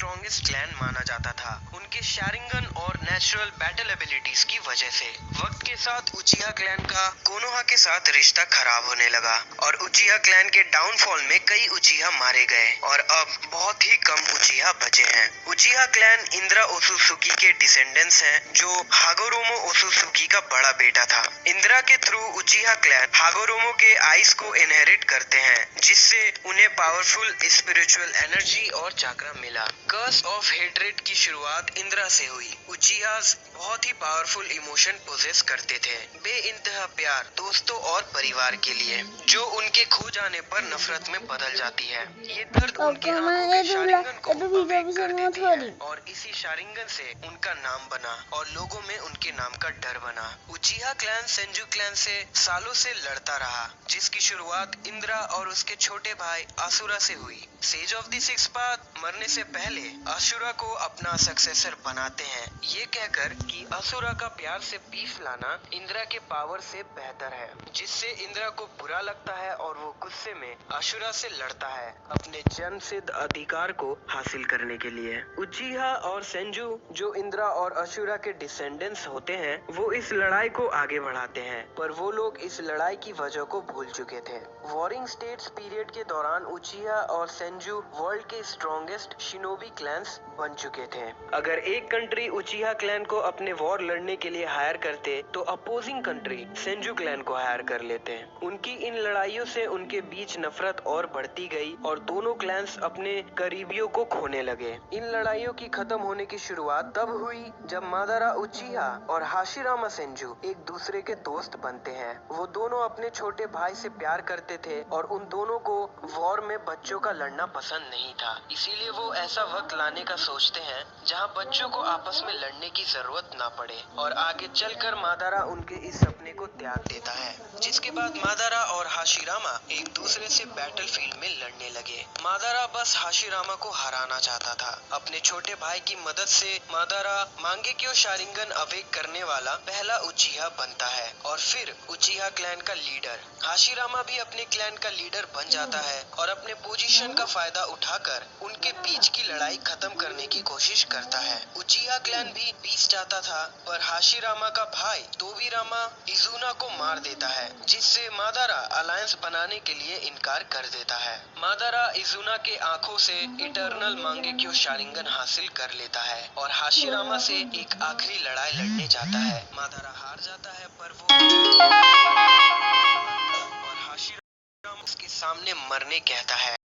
Strongest clan माना जाता था, उनके शारिंगन और नेचुरल बैटल एबिलिटीज की वजह से। वक्त के साथ उचिहा क्लैन का कोनोहा के साथ रिश्ता खराब होने लगा और उचिहा क्लैन के डाउनफॉल में कई उचिहा मारे गए और अब बहुत ही कम उचिहा बचे हैं। उचिहा क्लैन इंद्रा ओत्सुत्सुकी के डिसेंडेंट्स हैं, जो हागोरोमो ओत्सुत्सुकी का बड़ा बेटा था। इंद्रा के थ्रू उचिहा क्लैन हागोरोमो के आइस को इनहेरिट करते हैं, जिससे उन्हें पावरफुल स्पिरिचुअल एनर्जी और चाक्रा मिला। कर्स ऑफ हेट्रेड की शुरुआत इंद्रा से हुई। उचिहास बहुत ही पावरफुल इमोशन पोजेस करते थे, बेइंतहा प्यार दोस्तों और परिवार के लिए, जो उनके खो जाने पर नफरत में बदल जाती है। ये दर्द उनकी आंखों के शारिंगन को अवेक कर देती है और इसी शारिंगन से उनका नाम बना और लोगों में उनके नाम का डर बना। उचिहा क्लैन सेंजू क्लैन से सालों से लड़ता रहा, जिसकी शुरुआत इंद्रा और उसके छोटे भाई आसुरा से हुई। Sage of the six path मरने से पहले आसुरा को अपना सक्सेसर बनाते हैं, ये कहकर कि आसुरा का प्यार से पीस लाना इंद्रा के पावर से बेहतर है, जिससे इंद्रा को बुरा लगता है और वो गुस्से में आसुरा से लड़ता है अपने जन्म सिद्ध अधिकार को हासिल करने के लिए। उचिहा और सेंजू, जो इंद्रा और आसुरा के डिसेंडेंट्स होते हैं, वो इस लड़ाई को आगे बढ़ाते हैं, पर वो लोग इस लड़ाई की वजह को भूल चुके थे। वॉरिंग स्टेट्स पीरियड के दौरान उचिहा और सेंजू वर्ल्ड के स्ट्रॉन्गेस्ट शिनोबी क्लैंस बन चुके थे। अगर एक कंट्री उचिहा क्लैन को अपने वॉर लड़ने के लिए हायर करते, तो अपोजिंग कंट्री सेंजू क्लैन को हायर कर लेते। उनकी इन लड़ाइयों से उनके बीच नफरत और बढ़ती गई और दोनों क्लैंस अपने करीबियों को खोने लगे। इन लड़ाइयों की खत्म होने की शुरुआत तब हुई जब मादारा उचिहा और हाशिरामा सेंजू एक दूसरे के दोस्त बनते हैं। वो दोनों अपने छोटे भाई से प्यार करते थे और उन दोनों को वॉर में बच्चों का लड़ना पसंद नहीं था, इसीलिए वो ऐसा वक्त लाने का सोचते हैं जहां बच्चों को आपस में लड़ने की जरूरत ना पड़े, और आगे चलकर मादारा उनके इस सपने को त्याग देता है, जिसके बाद मादारा और हाशिरामा एक दूसरे से बैटलफील्ड में लड़ने लगे। मादारा बस हाशिरामा को हराना चाहता था। अपने छोटे भाई की मदद से मादारा मांगेक्यो शारिंगन अवेक करने वाला पहला उचिहा बनता है और फिर उचिहा क्लैन का लीडर। हाशिरामा भी अपने क्लैन का लीडर बन जाता है और अपने पोजीशन का फायदा उठाकर उनके बीच की लड़ाई खत्म करने की कोशिश करता है। उचिहा क्लैन भी पीस चाहता था, पर हाशिरामा का भाई तोबिरामा इजुना को मार देता है, जिससे मादारा अलायंस बनाने के लिए इनकार कर देता है। मादारा इजुना के आंखों से इटर्नल मांगेक्यो शारिंगन हासिल कर लेता है और हाशिरामा से एक आखिरी लड़ाई लड़ने जाता है। मादारा हार जाता है, पर वो और हाशिरामा उसके सामने मरने कहता है।